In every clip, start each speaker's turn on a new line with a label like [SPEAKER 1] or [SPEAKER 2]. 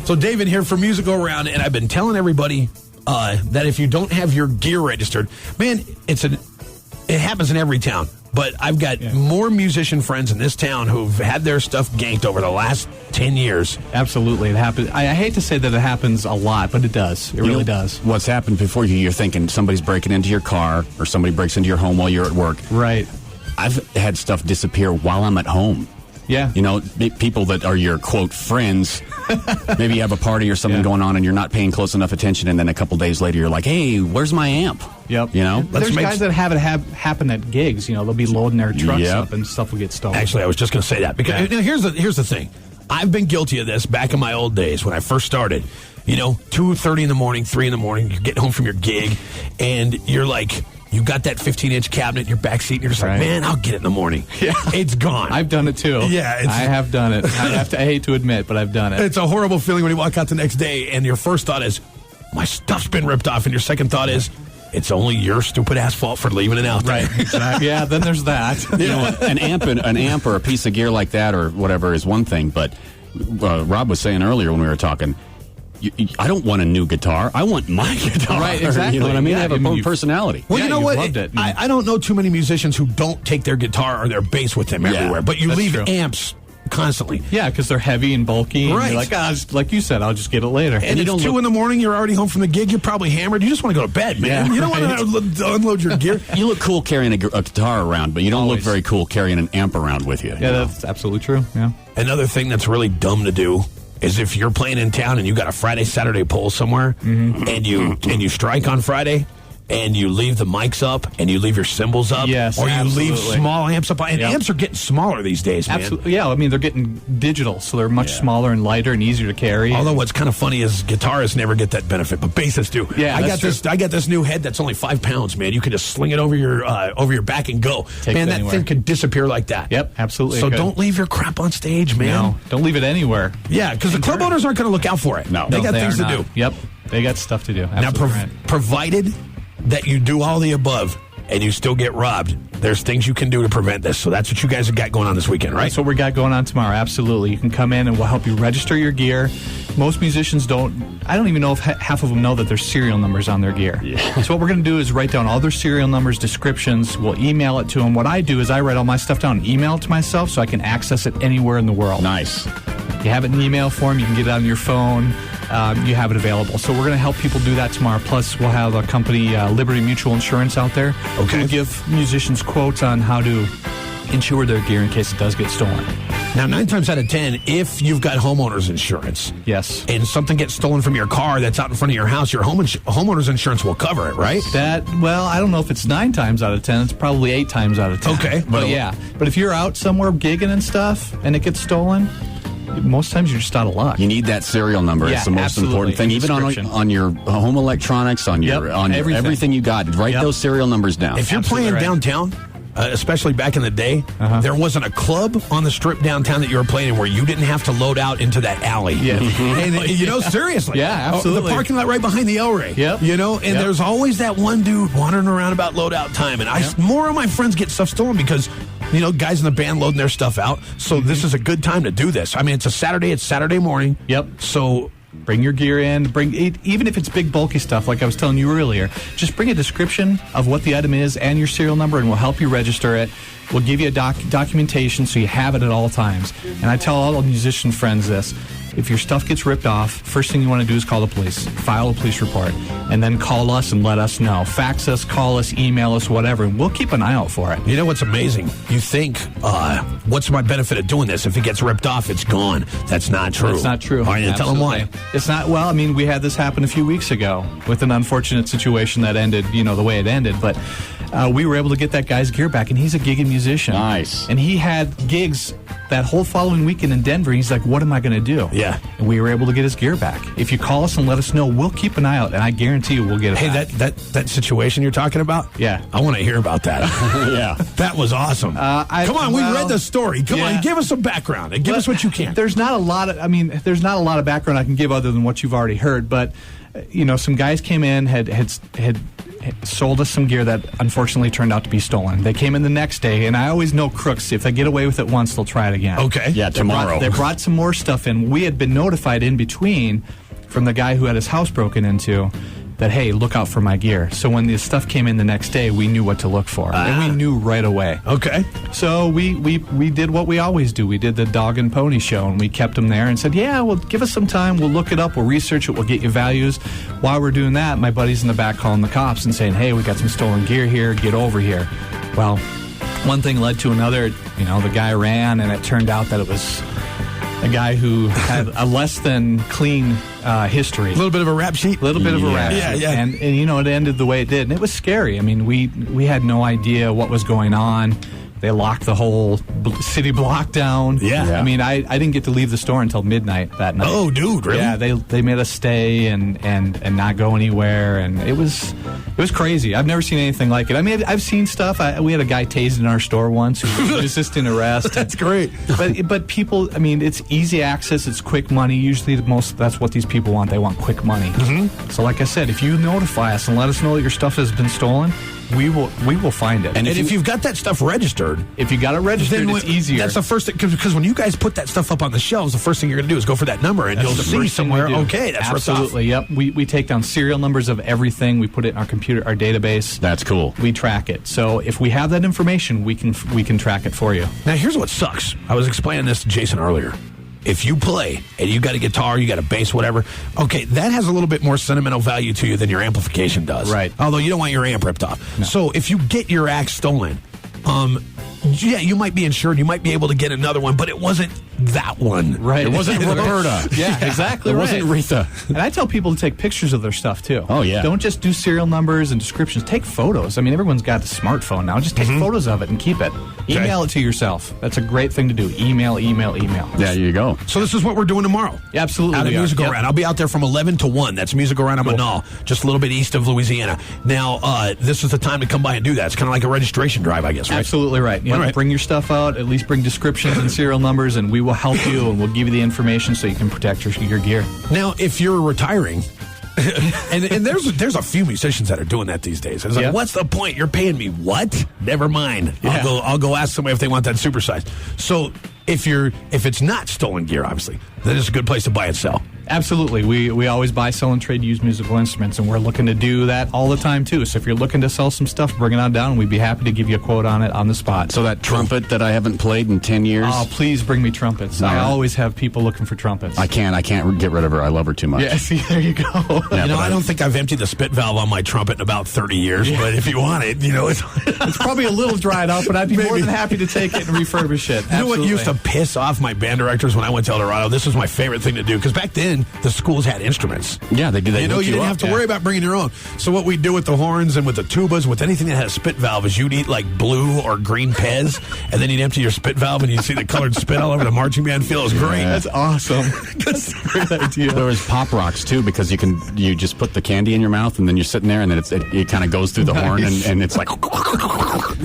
[SPEAKER 1] So David here for Music Go Around, and I've been telling everybody that if you don't have your gear registered, man, it happens in every town. But I've got more musician friends in this town who've had their stuff ganked over the last 10 years.
[SPEAKER 2] Absolutely. It happens. I hate to say that it happens a lot, but it does. It really does.
[SPEAKER 3] What's happened before you're thinking somebody's breaking into your car or somebody breaks into your home while you're at work.
[SPEAKER 2] Right.
[SPEAKER 3] I've had stuff disappear while I'm at home.
[SPEAKER 2] Yeah.
[SPEAKER 3] You know, people that are your, quote, friends, maybe you have a party or something going on and you're not paying close enough attention, and then a couple days later you're like, hey, where's my amp?
[SPEAKER 2] Yep.
[SPEAKER 3] You know?
[SPEAKER 2] There's guys that have it happen at gigs. You know, they'll be loading their trucks up and stuff will get stolen.
[SPEAKER 1] Actually, I was just going to say that. Because now, here's the thing. I've been guilty of this back in my old days when I first started. You know, 2:30 in the morning, 3 in the morning, you're getting home from your gig, and you're like... You got that 15-inch cabinet in your back seat, and you're just like, man, I'll get it in the morning. Yeah. It's gone.
[SPEAKER 2] I've done it, too.
[SPEAKER 1] Yeah.
[SPEAKER 2] I have done it. I hate to admit, but I've done it.
[SPEAKER 1] It's a horrible feeling when you walk out the next day, and your first thought is, my stuff's been ripped off, and your second thought is, it's only your stupid ass fault for leaving it out there.
[SPEAKER 2] Right, exactly. Yeah, then there's that.
[SPEAKER 3] You know, an amp or a piece of gear like that or whatever is one thing, but Rob was saying earlier when we were talking, I don't want a new guitar. I want my guitar.
[SPEAKER 2] Right, exactly.
[SPEAKER 3] You know what I mean? They have a personality.
[SPEAKER 1] Well, you know what? I don't know too many musicians who don't take their guitar or their bass with them everywhere, but you leave amps constantly.
[SPEAKER 2] Yeah, because they're heavy and bulky.
[SPEAKER 1] Right.
[SPEAKER 2] And you're like, like you said, I'll just get it later.
[SPEAKER 1] And it's 2 in the morning, you're already home from the gig, you're probably hammered. You just want to go to bed, man.
[SPEAKER 2] Yeah,
[SPEAKER 1] you don't want to unload your gear.
[SPEAKER 3] You look cool carrying a guitar around, but you don't look very cool carrying an amp around with you.
[SPEAKER 2] Yeah, that's absolutely true. Yeah.
[SPEAKER 1] Another thing that's really dumb to do is if you're playing in town and you got a Friday, Saturday poll somewhere, and you strike on Friday, and you leave the mics up, and you leave your cymbals up, or you leave small amps up. And amps are getting smaller these days, man.
[SPEAKER 2] Absolutely. Yeah, I mean, they're getting digital, so they're much smaller and lighter and easier to carry.
[SPEAKER 1] Although what's kind of funny is guitarists never get that benefit, but bassists do.
[SPEAKER 2] Yeah,
[SPEAKER 1] I got this new head that's only 5 pounds, man. You can just sling it over your back and go. Man, that thing could disappear like that.
[SPEAKER 2] Yep, absolutely.
[SPEAKER 1] So don't leave your crap on stage, man.
[SPEAKER 2] No, don't leave it anywhere.
[SPEAKER 1] Yeah, because the club owners aren't going to look out for it.
[SPEAKER 3] No.
[SPEAKER 1] They got things to do.
[SPEAKER 2] Yep, they got stuff to do. Absolutely.
[SPEAKER 1] Now, provided that you do all the above and you still get robbed, there's things you can do to prevent this. So that's what you guys have got going on this weekend, right?
[SPEAKER 2] That's what we got going on tomorrow. Absolutely. You can come in and we'll help you register your gear. Most musicians I don't even know if half of them know that there's serial numbers on their gear. Yeah. So what we're going to do is write down all their serial numbers, descriptions. We'll email it to them. What I do is I write all my stuff down and email it to myself so I can access it anywhere in the world.
[SPEAKER 3] Nice.
[SPEAKER 2] You have it in email form. You can get it on your phone. You have it available. So we're going to help people do that tomorrow. Plus, we'll have a company, Liberty Mutual Insurance, out there.
[SPEAKER 1] Okay.
[SPEAKER 2] We'll give musicians quotes on how to insure their gear in case it does get stolen.
[SPEAKER 1] Now, 9 times out of 10, if you've got homeowner's insurance,
[SPEAKER 2] yes,
[SPEAKER 1] and something gets stolen from your car that's out in front of your house, your homeowner's insurance will cover it, right?
[SPEAKER 2] Well, I don't know if it's 9 times out of 10. It's probably 8 times out of 10.
[SPEAKER 1] Okay.
[SPEAKER 2] But yeah. But if you're out somewhere gigging and stuff and it gets stolen, most times you're just out of luck.
[SPEAKER 3] You need that serial number.
[SPEAKER 2] Yeah,
[SPEAKER 3] it's the most important thing. Even on your home electronics, on your everything you got. Write those serial numbers down.
[SPEAKER 1] If you're playing downtown, especially back in the day, there wasn't a club on the strip downtown that you were playing in where you didn't have to load out into that alley.
[SPEAKER 2] Yeah.
[SPEAKER 1] And, seriously.
[SPEAKER 2] Yeah, absolutely.
[SPEAKER 1] The parking lot right behind the El Rey.
[SPEAKER 2] Yep.
[SPEAKER 1] And there's always that one dude wandering around about load out time. And more of my friends get stuff stolen because, guys in the band loading their stuff out. So this is a good time to do this. I mean, it's Saturday morning.
[SPEAKER 2] Yep.
[SPEAKER 1] So
[SPEAKER 2] bring your gear in. Even if it's big, bulky stuff, like I was telling you earlier, just bring a description of what the item is and your serial number, and we'll help you register it. We'll give you a documentation so you have it at all times. And I tell all the musician friends this. If your stuff gets ripped off, first thing you want to do is call the police. File a police report. And then call us and let us know. Fax us, call us, email us, whatever. And we'll keep an eye out for it.
[SPEAKER 1] You know what's amazing? You think, what's my benefit of doing this? If it gets ripped off, it's gone. That's not true.
[SPEAKER 2] That's not true.
[SPEAKER 1] All right, tell them why.
[SPEAKER 2] It's not, well, I mean, we had this happen a few weeks ago with an unfortunate situation that ended, the way it ended. But we were able to get that guy's gear back, and he's a gigging musician.
[SPEAKER 3] Nice.
[SPEAKER 2] And he had gigs that whole following weekend in Denver. He's like, what am I going to do?
[SPEAKER 1] Yeah.
[SPEAKER 2] And we were able to get his gear back. If you call us and let us know, we'll keep an eye out, and I guarantee you we'll get it back.
[SPEAKER 1] Hey, that situation you're talking about?
[SPEAKER 2] Yeah.
[SPEAKER 1] I want to hear about that.
[SPEAKER 3] Yeah.
[SPEAKER 1] That was awesome. Come on, we read the story. Come on, give us some background and give us what you can.
[SPEAKER 2] There's not a lot of background I can give other than what you've already heard, but some guys came in, had sold us some gear that unfortunately turned out to be stolen. They came in the next day, and I always know crooks. If they get away with it once, they'll try it again.
[SPEAKER 1] Okay.
[SPEAKER 3] Yeah, tomorrow.
[SPEAKER 2] They brought some more stuff in. We had been notified in between from the guy who had his house broken into that, hey, look out for my gear. So when the stuff came in the next day, we knew what to look for. And we knew right away.
[SPEAKER 1] Okay.
[SPEAKER 2] So we did what we always do. We did the dog and pony show, and we kept them there and said, yeah, well, give us some time. We'll look it up. We'll research it. We'll get you values. While we're doing that, my buddy's in the back calling the cops and saying, hey, we got some stolen gear here. Get over here. Well, one thing led to another. The guy ran, and it turned out that it was a guy who had a less than clean history.
[SPEAKER 1] A little bit of a rap sheet.
[SPEAKER 2] A little bit of a rap sheet.
[SPEAKER 1] Yeah.
[SPEAKER 2] And it ended the way it did. And it was scary. I mean, we had no idea what was going on. They locked the whole city block down.
[SPEAKER 1] Yeah.
[SPEAKER 2] I mean, I didn't get to leave the store until midnight that night.
[SPEAKER 1] Oh, dude, really?
[SPEAKER 2] Yeah, they made us stay and not go anywhere, and it was crazy. I've never seen anything like it. I mean, I've seen stuff. We had a guy tased in our store once who was resisting arrest.
[SPEAKER 1] That's great.
[SPEAKER 2] But people, I mean, it's easy access. It's quick money. Usually, that's what these people want. They want quick money. Mm-hmm. So, like I said, if you notify us and let us know that your stuff has been stolen, we will find it.
[SPEAKER 1] And if you've got that stuff registered,
[SPEAKER 2] if you got it registered, it's easier.
[SPEAKER 1] That's the first thing, because when you guys put that stuff up on the shelves, the first thing you're going to do is go for that number, and you'll see somewhere. Okay, that's
[SPEAKER 2] absolutely. Yep. We take down serial numbers of everything. We put it in our computer, our database.
[SPEAKER 3] That's cool.
[SPEAKER 2] We track it. So if we have that information, we can track it for you.
[SPEAKER 1] Now here's what sucks. I was explaining this to Jason earlier. If you play and you got a guitar, you got a bass, whatever, okay, that has a little bit more sentimental value to you than your amplification does.
[SPEAKER 2] Right.
[SPEAKER 1] Although you don't want your amp ripped off. No. So if you get your axe stolen, yeah, you might be insured. You might be able to get another one, but it wasn't that one.
[SPEAKER 2] Right.
[SPEAKER 3] It wasn't Roberta.
[SPEAKER 2] Yeah, exactly.
[SPEAKER 3] It wasn't Rita.
[SPEAKER 2] And I tell people to take pictures of their stuff, too.
[SPEAKER 3] Oh, yeah.
[SPEAKER 2] Don't just do serial numbers and descriptions. Take photos. I mean, everyone's got a smartphone now. Just take photos of it and keep it. Email it to yourself. That's a great thing to do. Email.
[SPEAKER 3] Yeah, you go.
[SPEAKER 1] So this is what we're doing tomorrow.
[SPEAKER 2] Yeah, absolutely.
[SPEAKER 1] Out of Music Around. I'll be out there from 11 to 1. That's Music Around on Manal, just a little bit east of Louisiana. Now, this is the time to come by and do that. It's kind of like a registration drive, I guess, right?
[SPEAKER 2] Absolutely right. You know,
[SPEAKER 1] right.
[SPEAKER 2] Bring your stuff out, at least bring descriptions and serial numbers, and we will help you, and we'll give you the information so you can protect your gear.
[SPEAKER 1] Now, if you're retiring, and there's a few musicians that are doing that these days. It's like, what's the point? You're paying me what? Never mind.
[SPEAKER 2] Yeah.
[SPEAKER 1] I'll go ask somebody if they want that supersized. So if it's not stolen gear, obviously, then it's a good place to buy and sell.
[SPEAKER 2] Absolutely. We always buy, sell, and trade used musical instruments, and we're looking to do that all the time, too. So if you're looking to sell some stuff, bring it on down, and we'd be happy to give you a quote on it on the spot.
[SPEAKER 3] So that trumpet that I haven't played in 10 years?
[SPEAKER 2] Oh, please bring me trumpets. I always have people looking for trumpets.
[SPEAKER 3] I can't get rid of her. I love her too much.
[SPEAKER 2] Yeah, see, there you go.
[SPEAKER 3] Yeah,
[SPEAKER 1] I don't think I've emptied the spit valve on my trumpet in about 30 years, but if you want it,
[SPEAKER 2] it's probably a little dried out, but I'd be more than happy to take it and refurbish it.
[SPEAKER 1] You know what used to piss off my band directors when I went to El Dorado? This was my favorite thing to do, because back then, the schools had instruments.
[SPEAKER 3] Yeah, they did.
[SPEAKER 1] You didn't have to worry about bringing your own. So what we do with the horns and with the tubas, with anything that had a spit valve, is you'd eat like blue or green Pez, and then you'd empty your spit valve, and you'd see the colored spit all over the marching band field. It was great.
[SPEAKER 2] That's awesome. That's a great idea.
[SPEAKER 3] There was Pop Rocks too, because you just put the candy in your mouth, and then you're sitting there, and then it kind of goes through the horn, and it's like.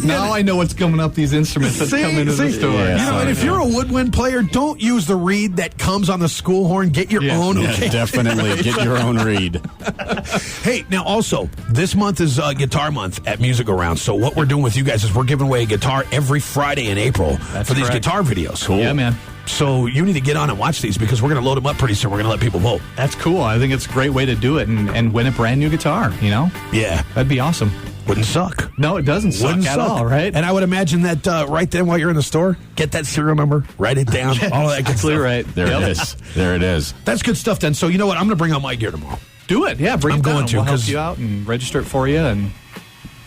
[SPEAKER 2] Now I know what's coming up these instruments that come into the store.
[SPEAKER 1] Yeah, and if you're a woodwind player, don't use the reed that comes on the school horn. Get your own.
[SPEAKER 3] Yeah,
[SPEAKER 1] okay?
[SPEAKER 3] Definitely get your own reed.
[SPEAKER 1] Hey, now also, this month is Guitar Month at Music Around. So what we're doing with you guys is we're giving away a guitar every Friday in April for these guitar videos.
[SPEAKER 3] Cool.
[SPEAKER 2] Yeah, man.
[SPEAKER 1] So you need to get on and watch these, because we're going to load them up pretty soon. We're going to let people vote.
[SPEAKER 2] That's cool. I think it's a great way to do it and win a brand new guitar, you know?
[SPEAKER 1] Yeah.
[SPEAKER 2] That'd be awesome.
[SPEAKER 1] Wouldn't suck.
[SPEAKER 2] No, it doesn't suck at all, right?
[SPEAKER 1] And I would imagine that right then while you're in the store, get that serial number, write it down, all of that good stuff.
[SPEAKER 2] Right.
[SPEAKER 3] There it is. There it is.
[SPEAKER 1] That's good stuff then. So you know what? I'm going to bring out my gear tomorrow.
[SPEAKER 2] Do it. Yeah, bring
[SPEAKER 1] I'm
[SPEAKER 2] it down.
[SPEAKER 1] going to,
[SPEAKER 2] We'll help
[SPEAKER 1] 'cause-
[SPEAKER 2] you out and register it for you. And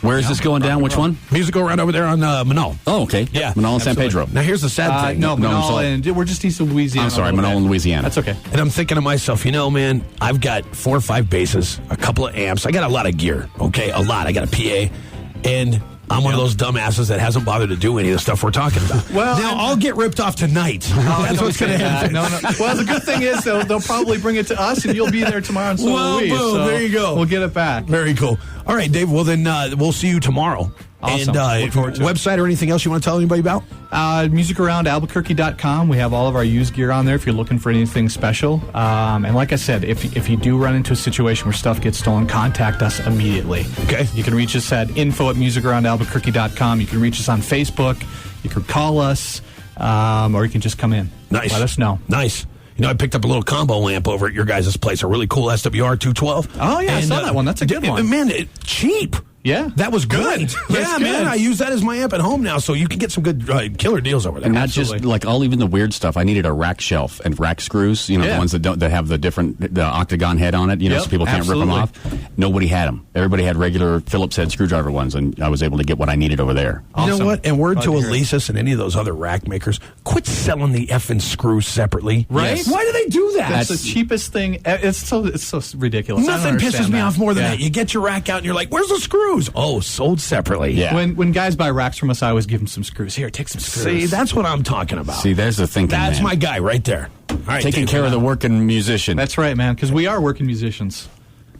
[SPEAKER 3] Where is this going down? Which one?
[SPEAKER 1] Music go around over there on Manal.
[SPEAKER 3] Oh, okay.
[SPEAKER 1] Yeah,
[SPEAKER 3] Manal and San Pedro.
[SPEAKER 1] Now here's the sad thing.
[SPEAKER 2] no,
[SPEAKER 3] I'm
[SPEAKER 2] Manal,
[SPEAKER 3] sorry.
[SPEAKER 2] and we're just east of Louisiana.
[SPEAKER 3] I'm sorry,
[SPEAKER 2] a little
[SPEAKER 3] Manal
[SPEAKER 2] bit.
[SPEAKER 3] and Louisiana.
[SPEAKER 2] That's okay.
[SPEAKER 1] And I'm thinking to myself, man, I've got 4 or 5 basses, a couple of amps. I got a lot of gear, okay? A lot. I got a PA. And I'm one of those dumbasses that hasn't bothered to do any of the stuff we're talking about.
[SPEAKER 2] Well,
[SPEAKER 1] now, I'll get ripped off tonight. That's what's going to happen.
[SPEAKER 2] No. Well, the good thing is they'll probably bring it to us, and you'll be there tomorrow, and so will we.
[SPEAKER 1] Boom,
[SPEAKER 2] So
[SPEAKER 1] there you go.
[SPEAKER 2] We'll get it back.
[SPEAKER 1] Very cool. All right, Dave. Well, then we'll see you tomorrow
[SPEAKER 2] Awesome.
[SPEAKER 1] And
[SPEAKER 2] Look forward to it.
[SPEAKER 1] website or anything else you want to tell anybody about?
[SPEAKER 2] MusicAroundAlbuquerque.com. We have all of our used gear on there if you're looking for anything special. And like I said, if you do run into a situation where stuff gets stolen, contact us immediately.
[SPEAKER 1] Okay.
[SPEAKER 2] You can reach us at info@musicaroundalbuquerque.com. You can reach us on Facebook. You can call us, or you can just come in.
[SPEAKER 1] Nice.
[SPEAKER 2] Let us know.
[SPEAKER 1] Nice. You know, I picked up a little combo lamp over at your guys' place, a really cool SWR 212.
[SPEAKER 2] Oh, yeah, I saw that one. That's a good one.
[SPEAKER 1] Man, cheap.
[SPEAKER 2] Yeah.
[SPEAKER 1] That was good. Yeah,
[SPEAKER 2] good.
[SPEAKER 1] man, I use that as my amp at home now, so you can get some good killer deals over there.
[SPEAKER 3] And not just like even the weird stuff. I needed a rack shelf and rack screws. The ones that have the octagon head on it. So people can't rip them off. Nobody had them. Everybody had regular Phillips head screwdriver ones, and I was able to get what I needed over there.
[SPEAKER 1] You know what? And word to Elisus and any of those other rack makers: quit selling the effing screws separately.
[SPEAKER 2] Right?
[SPEAKER 1] Yes. Why do they do that?
[SPEAKER 2] That's the cheapest thing. It's so ridiculous.
[SPEAKER 1] Nothing pisses me off more than that. You get your rack out and you're like, "Where's the screws?" Oh, sold separately.
[SPEAKER 3] Yeah.
[SPEAKER 2] When guys buy racks from us, I always give them some screws. Here, take some screws.
[SPEAKER 1] See, that's what I'm talking about.
[SPEAKER 3] See, there's the thinking.
[SPEAKER 1] That's
[SPEAKER 3] man.
[SPEAKER 1] my guy right there. All right,
[SPEAKER 3] taking care of the working musician.
[SPEAKER 2] That's right, man. Because we are working musicians.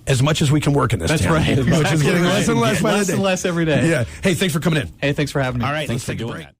[SPEAKER 1] As much as we can work in this.
[SPEAKER 2] That's
[SPEAKER 1] town.
[SPEAKER 2] right.
[SPEAKER 1] Which is getting less and less by the day.
[SPEAKER 2] Less and less every day.
[SPEAKER 1] Yeah. Hey, thanks for coming in.
[SPEAKER 2] Hey, thanks for having me.
[SPEAKER 1] All right,
[SPEAKER 3] Thanks
[SPEAKER 1] let's
[SPEAKER 3] for
[SPEAKER 1] take a
[SPEAKER 3] doing
[SPEAKER 1] break.
[SPEAKER 3] that.